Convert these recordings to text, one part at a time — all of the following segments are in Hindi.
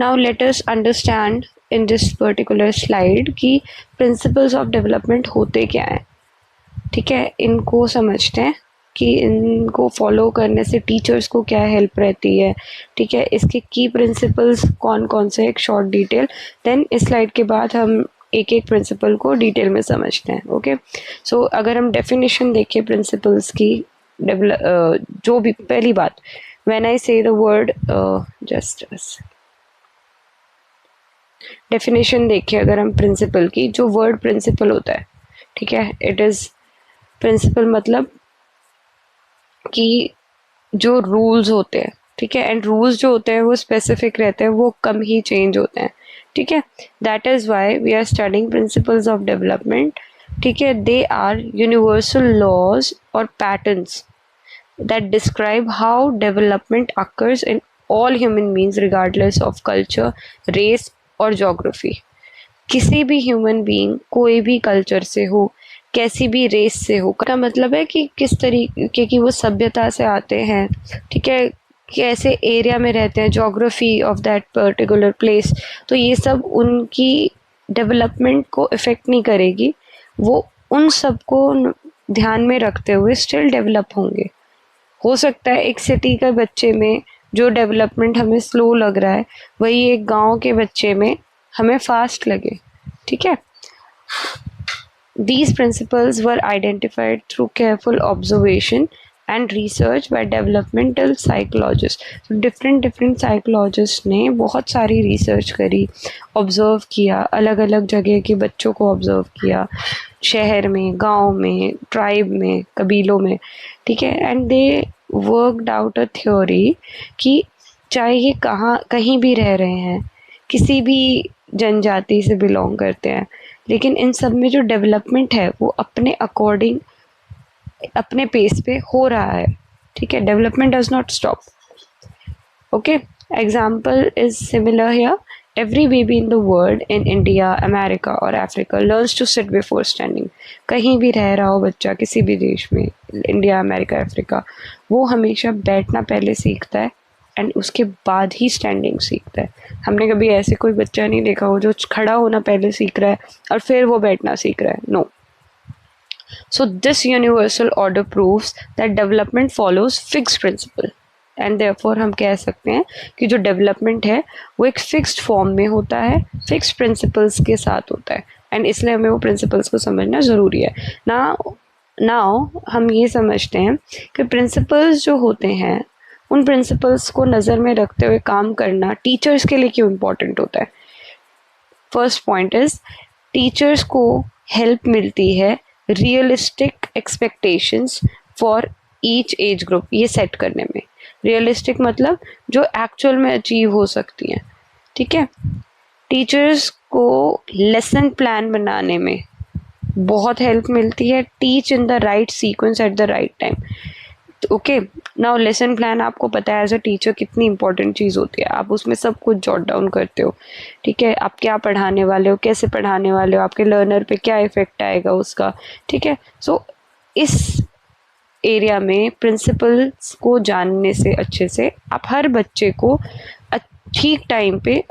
Now let us understand in this particular slide कि प्रिंसिपल्स ऑफ डेवलपमेंट होते क्या हैं. ठीक है, इनको समझते हैं कि इनको फॉलो करने से टीचर्स को क्या हेल्प रहती है. ठीक है, इसके की प्रिंसिपल्स कौन कौन से, एक शॉर्ट डिटेल. देन इस स्लाइड के बाद हम एक एक प्रिंसिपल को डिटेल में समझते हैं. ओके, सो अगर हम डेफिनेशन देखें प्रिंसिपल्स की, जो भी पहली बात, व्हेन आई से द वर्ड, जस्ट डेफिनेशन देखें अगर हम प्रिंसिपल की, जो वर्ड प्रिंसिपल होता है, ठीक है, इट इज़ प्रिंसिपल मतलब कि जो रूल्स होते हैं. ठीक है, एंड रूल्स जो होते हैं वो स्पेसिफिक रहते हैं, वो कम ही चेंज होते हैं. ठीक है, that is why we are studying principles of development. ठीक है, दे आर यूनिवर्सल लॉज और patterns that describe how development occurs in all human beings regardless of culture, race और geography. किसी भी ह्यूमन बीइंग कोई भी कल्चर से हो, कैसी भी रेस से हो, का मतलब है कि किस तरीके की वो सभ्यता से आते हैं. ठीक है, कैसे एरिया में रहते हैं, geography of that particular place. तो ये सब उनकी डेवलपमेंट को इफ़ेक्ट नहीं करेगी, वो उन सबको ध्यान में रखते हुए स्टिल डेवलप होंगे. हो सकता है एक सिटी के बच्चे में जो डेवलपमेंट हमें स्लो लग रहा है, वही एक गांव के बच्चे में हमें फास्ट लगे. ठीक है, these principles were identified through careful observation and research by developmental psychologists. So different psychologists ने बहुत सारी research करी, observe किया, अलग अलग जगह के बच्चों को observe किया, शहर में, गांव में, ट्राइब में, कबीलों में. ठीक है, and they worked out a theory कि चाहे ये कहीं भी रह रहे हैं, किसी भी जनजाति से बिलोंग करते हैं, लेकिन इन सब में जो डेवलपमेंट है वो अपने अकॉर्डिंग, अपने पेस पे हो रहा है. ठीक है, development does not stop. Okay, example is similar here. Every baby in the world, in India, America और Africa, learns to sit before standing. कहीं भी रह रहा हो बच्चा किसी भी देश में, इंडिया, अमेरिका, अफ्रीका, वो हमेशा बैठना पहले सीखता है एंड उसके बाद ही स्टैंडिंग सीखता है. हमने कभी ऐसे कोई बच्चा नहीं देखा हो जो खड़ा होना पहले सीख रहा है और फिर वो बैठना सीख रहा है. No. So this universal order proves that development follows fixed principle. And therefore हम कह सकते हैं कि जो डेवलपमेंट है वो एक फिक्स्ड फॉर्म में होता है, फिक्स्ड प्रिंसिपल्स के साथ होता है, एंड इसलिए हमें वो प्रिंसिपल्स को समझना ज़रूरी है. नाउ हम ये समझते हैं कि प्रिंसिपल्स जो होते हैं, उन प्रिंसिपल्स को नज़र में रखते हुए काम करना टीचर्स के लिए क्यों इम्पोर्टेंट होता है. फर्स्ट पॉइंट इज़, टीचर्स को हेल्प मिलती है realistic expectations for each age group ये सेट करने में. रियलिस्टिक मतलब जो एक्चुअल में अचीव हो सकती हैं. ठीक है, टीचर्स को लेसन प्लान बनाने में बहुत हेल्प मिलती है. Teach in the right sequence at the right time. Okay, now lesson plan आपको पता है एज अ टीचर कितनी इंपॉर्टेंट चीज़ होती है. आप उसमें सब कुछ जॉट डाउन करते हो. ठीक है, आप क्या पढ़ाने वाले हो, कैसे पढ़ाने वाले हो, आपके लर्नर पे क्या इफेक्ट आएगा उसका. ठीक है, सो इस एरिया में प्रिंसिपल्स को जानने से अच्छे से आप हर बच्चे को ठीक टाइम पे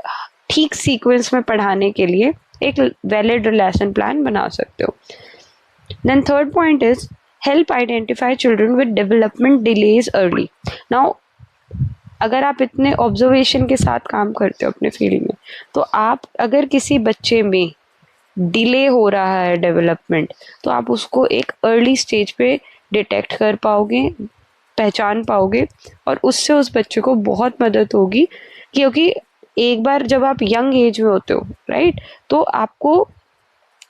ठीक सीक्वेंस में पढ़ाने के लिए एक वैलिड लेसन प्लान बना सकते हो. Then third point is help identify children with development delays early. Now अगर आप इतने ऑब्जर्वेशन के साथ काम करते हो अपने फील्ड में, तो आप अगर किसी बच्चे में डिले हो रहा है डेवलपमेंट, तो आप उसको एक अर्ली स्टेज पे डिटेक्ट कर पाओगे, पहचान पाओगे, और उससे उस बच्चे को बहुत मदद होगी. क्योंकि एक बार जब आप यंग एज में होते हो, राइट, तो आपको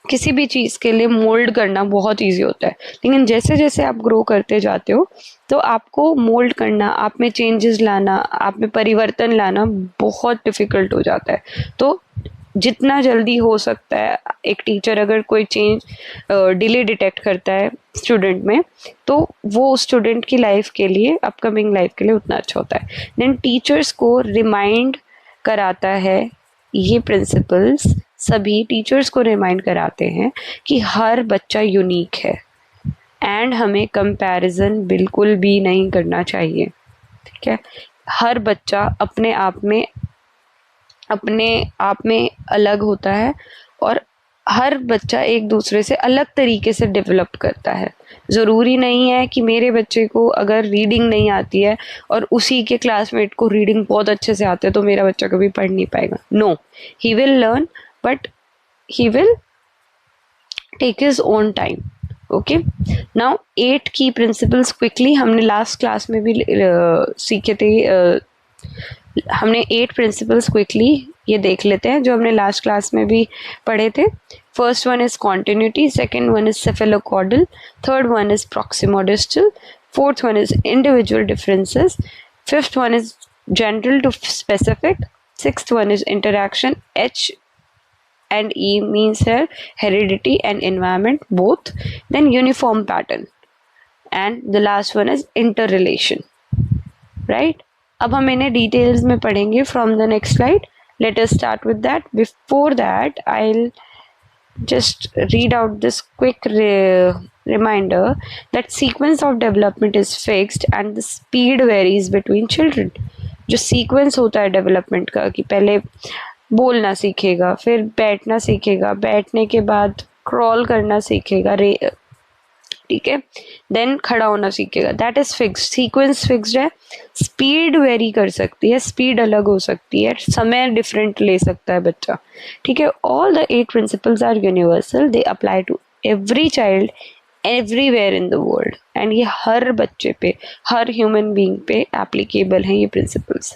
किसी भी चीज़ के लिए मोल्ड करना बहुत इजी होता है. लेकिन जैसे जैसे आप ग्रो करते जाते हो, तो आपको मोल्ड करना, आप में चेंजेस लाना, आप में परिवर्तन लाना बहुत डिफ़िकल्ट हो जाता है. तो जितना जल्दी हो सकता है एक टीचर अगर कोई चेंज डिले डिटेक्ट करता है स्टूडेंट में, तो वो स्टूडेंट की लाइफ के लिए, अपकमिंग लाइफ के लिए उतना अच्छा होता है. देन टीचर्स को रिमाइंड कराता है, ये प्रिंसिपल्स सभी टीचर्स को रिमाइंड कराते हैं कि हर बच्चा यूनिक है एंड हमें कंपैरिजन बिल्कुल भी नहीं करना चाहिए. ठीक है, हर बच्चा अपने आप में अपने आप में अलग होता है और हर बच्चा एक दूसरे से अलग तरीके से डेवलप करता है। ज़रूरी नहीं है कि मेरे बच्चे को अगर रीडिंग नहीं आती है और उसी के क्लासमेट को रीडिंग बहुत अच्छे से आते है तो मेरा बच्चा कभी पढ़ नहीं पाएगा। No, he will learn but he will take his own time. Okay, now 8 key principles quickly हमने लास्ट क्लास में भी सीखे थे। हमने 8 principles quickly ये देख लेते हैं जो हमने लास्ट क्लास में भी पढ़े थे। First one is continuity, second one is cephalocaudal, third one is proximodistal, fourth one is individual differences, fifth one is general to specific, sixth one is interaction, H and E means here heredity and environment both, then uniform pattern, and the last one is interrelation, right? अब हम इन्हें details में पढ़ेंगे from the next slide. Let us start with that. Before that, I'll just read out this quick reminder that sequence of development is fixed and the speed varies between children. जो sequence होता है development का कि पहले बोलना सीखेगा, फिर बैठना सीखेगा, बैठने के बाद क्रॉल करना सीखेगा, ठीक है, देन खड़ा होना सीखेगा, that is fixed, sequence fixed है। स्पीड वेरी कर सकती है, स्पीड अलग हो सकती है, समय डिफरेंट ले सकता है बच्चा, ठीक है। All the 8 principles are universal, they apply to every child everywhere in the world, and ये हर बच्चे पे, हर ह्यूमन बीइंग पे एप्लीकेबल हैं ये प्रिंसिपल्स।